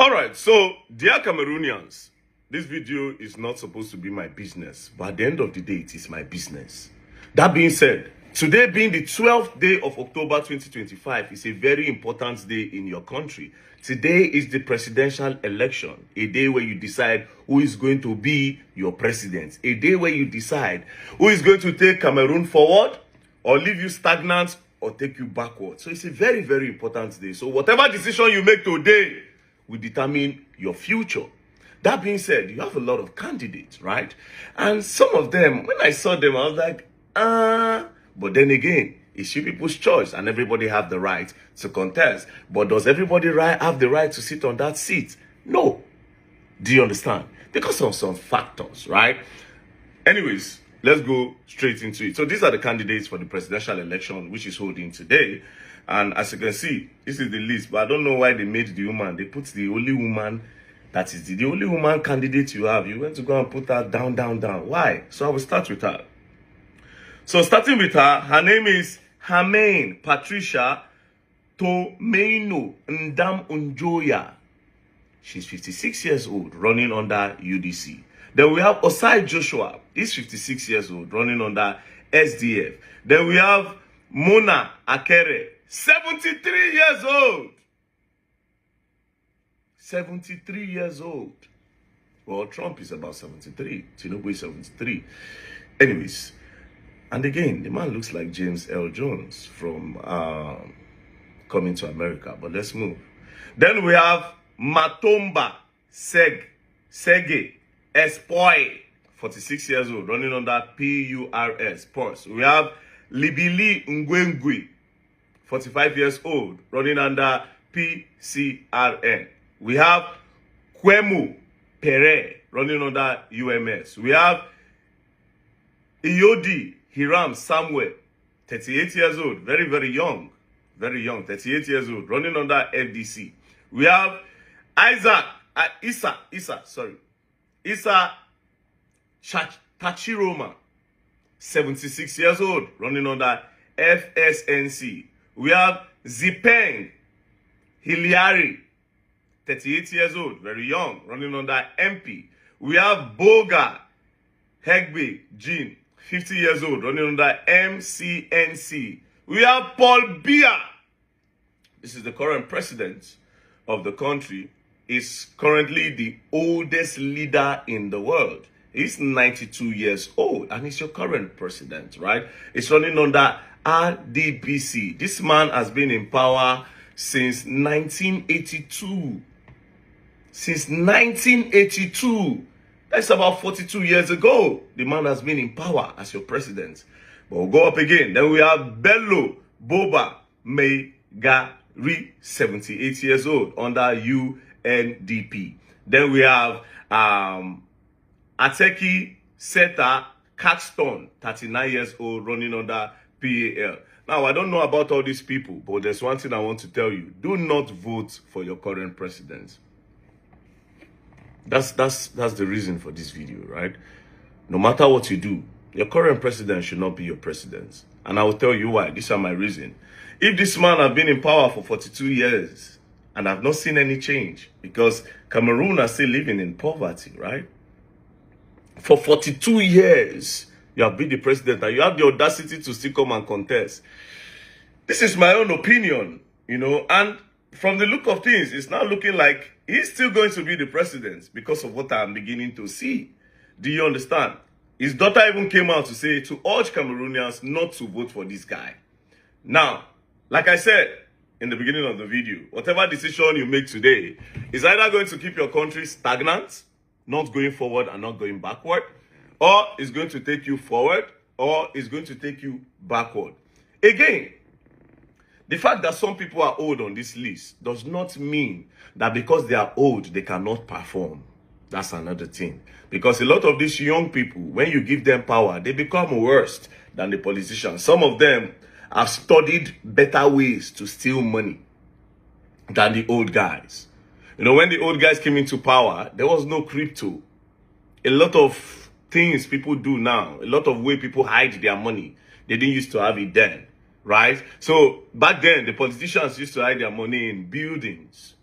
All right, so dear Cameroonians, this video is not supposed to be my business, but at the end of the day, it is my business. That being said, today being the 12th day of October 2025 is a very important day in your country. Today is the presidential election, a day where you decide who is going to be your president, a day where you decide who is going to take Cameroon forward or leave you stagnant or take you backward. So it's a very, very important day. So whatever decision you make today will determine your future. That being said, you have a lot of candidates, right? And some of them, when I saw them, I was like, but then again, it's you people's choice and everybody have the right to contest. But does everybody have the right to sit on that seat? No. Do you understand? Because of some factors, right? Anyways, let's go straight into it. So these are the candidates for the presidential election, which is holding today. And as you can see, this is the list. But I don't know why they made the woman. They put the only woman, that is the only woman candidate you have. You went to go and put her down. Why? So I will start with her. So starting with her name is Hamain Patricia Tomeino Ndam Unjoya. She's 56 years old, running under UDC. Then we have Osai Joshua. He's 56 years old, running under SDF. Then we have Mona Akere, 73 years old. 73 years old. Well, Trump is about 73. Tinubu is 73. Anyways, and again, the man looks like James L. Jones from Coming to America. But let's move. Then we have Matomba Sege Espoy, 46 years old, running under PURS. We have Libili Ngwengwe, 45 years old, running under PCRN. We have Kwemu Pere, running under UMS. We have Iyodi Hiram Samuel, 38 years old, very, very young, 38 years old, running under FDC. We have Isa Tachiroma, 76 years old, running under FSNC. We have Zipeng Hiliari, 38 years old, very young, running under MP. We have Boga Hegbe Jean, 50 years old, running under MCNC. We have Paul Biya. This is the current president of the country. Is currently the oldest leader in the world. He's 92 years old and he's your current president, right? He's running under RDPC. This man has been in power since 1982. Since 1982. That's about 42 years ago. The man has been in power as your president. But we'll go up again. Then we have Bello Boba Megari, 78 years old, under UNDP. Then we have Ateki Seta Caxton, 39 years old, running under PAL. Now, I don't know about all these people, but there's one thing I want to tell you. Do not vote for your current president. That's the reason for this video, right? No matter what you do, your current president should not be your president. And I will tell you why. These are my reasons. If this man has been in power for 42 years and I've not seen any change, because Cameroon are still living in poverty, right? For 42 years, you have been the president and you have the audacity to still come and contest. This is my own opinion, you know, and from the look of things, it's now looking like he's still going to be the president because of what I'm beginning to see. Do you understand? His daughter even came out to say, to urge Cameroonians not to vote for this guy. Now, like I said in the beginning of the video, whatever decision you make today is either going to keep your country stagnant, not going forward and not going backward, or it's going to take you forward, or it's going to take you backward. Again, the fact that some people are old on this list does not mean that because they are old, they cannot perform. That's another thing. Because a lot of these young people, when you give them power, they become worse than the politicians. Some of them have studied better ways to steal money than the old guys. You know, when the old guys came into power, there was no crypto. A lot of things people do now, a lot of way people hide their money, they didn't used to have it then. Right? So back then, the politicians used to hide their money in buildings.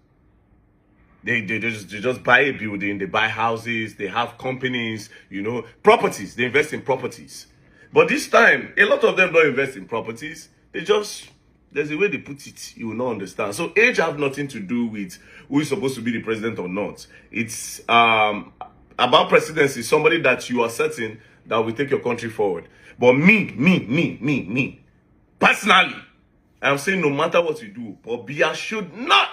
They just buy a building, they buy houses, they have companies, you know, properties. They invest in properties. But this time, a lot of them don't invest in properties. They just, there's a way they put it, you will not understand. So age have nothing to do with who is supposed to be the president or not. It's about presidency, somebody that you are certain that will take your country forward. But me, personally, I'm saying no matter what you do, Paul Biya should not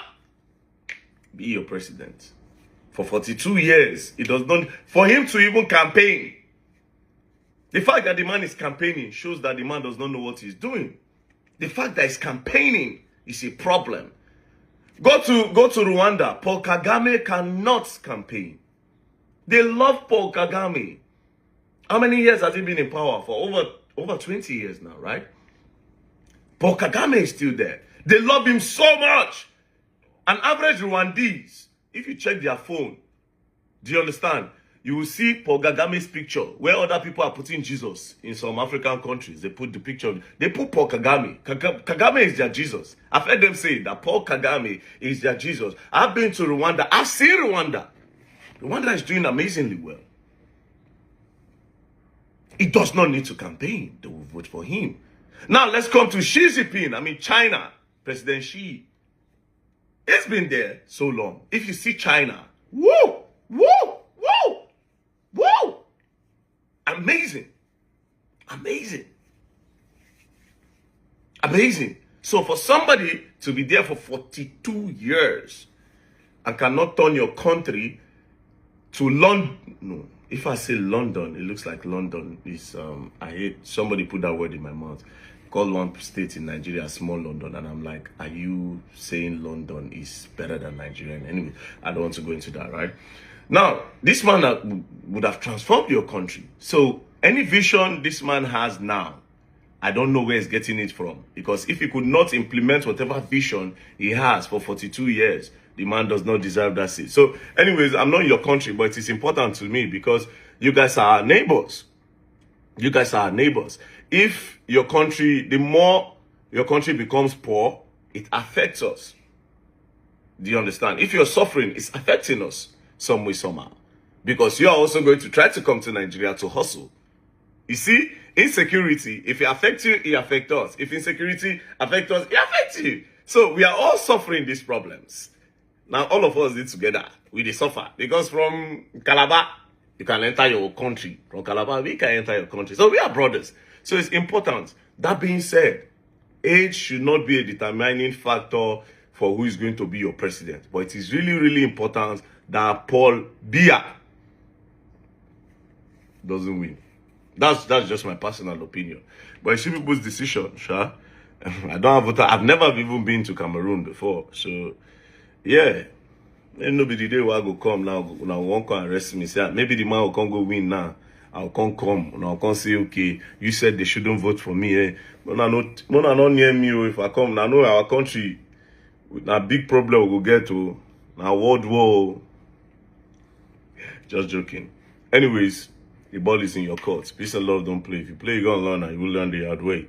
be your president. For 42 years, it does not, for him to even campaign. The fact that the man is campaigning shows that the man does not know what he's doing. The fact that he's campaigning is a problem. Go to Rwanda. Paul Kagame cannot campaign. They love Paul Kagame. How many years has he been in power? For over 20 years now, right? Paul Kagame is still there. They love him so much. An average Rwandese, if you check their phone, do you understand? You will see Paul Kagame's picture where other people are putting Jesus in some African countries. They put the picture, they put Paul Kagame. Kagame is their Jesus. I've heard them say that Paul Kagame is their Jesus. I've been to Rwanda. I've seen Rwanda. Rwanda is doing amazingly well. He does not need to campaign. They will vote for him. Now let's come to Xi Jinping. I mean China. President Xi. It's been there so long. If you see China, woo! Amazing. So for somebody to be there for 42 years and cannot turn your country to London, no, if I say London, it looks like London is, I hate, somebody put that word in my mouth, called one state in Nigeria small London, and I'm like, are you saying London is better than Nigeria? Anyway, I don't want to go into that, right? Now, this man would have transformed your country. So any vision this man has now, I don't know where he's getting it from. Because if he could not implement whatever vision he has for 42 years, the man does not deserve that seat. So anyways, I'm not in your country, but it is important to me because you guys are our neighbors. You guys are our neighbors. If your country, the more your country becomes poor, it affects us. Do you understand? If you're suffering, it's affecting us some way, somehow. Because you are also going to try to come to Nigeria to hustle. You see, insecurity, if it affects you, it affects us. If insecurity affects us, it affects you. So we are all suffering these problems. Now, all of us did together. We suffer. Because from Calabar, you can enter your country. From Calabar, we can enter your country. So we are brothers. So it's important. That being said, age should not be a determining factor for who is going to be your president. But it is really, really important that Paul Biya doesn't win. That's just my personal opinion. But it's people's decision, sure. I don't have voter. I've never even been to Cameroon before. So yeah. Ain't nobody there will go come now won't come arrest me. Say maybe the man will come go win now. I'll come and I'll come say, okay, you said they shouldn't vote for me. Eh? But I not near me. If I come, I know our country a big problem we will get to now world war. Just joking. Anyways, the ball is in your court. Peace and love, don't play. If you play, you're gonna learn and you will learn the hard way.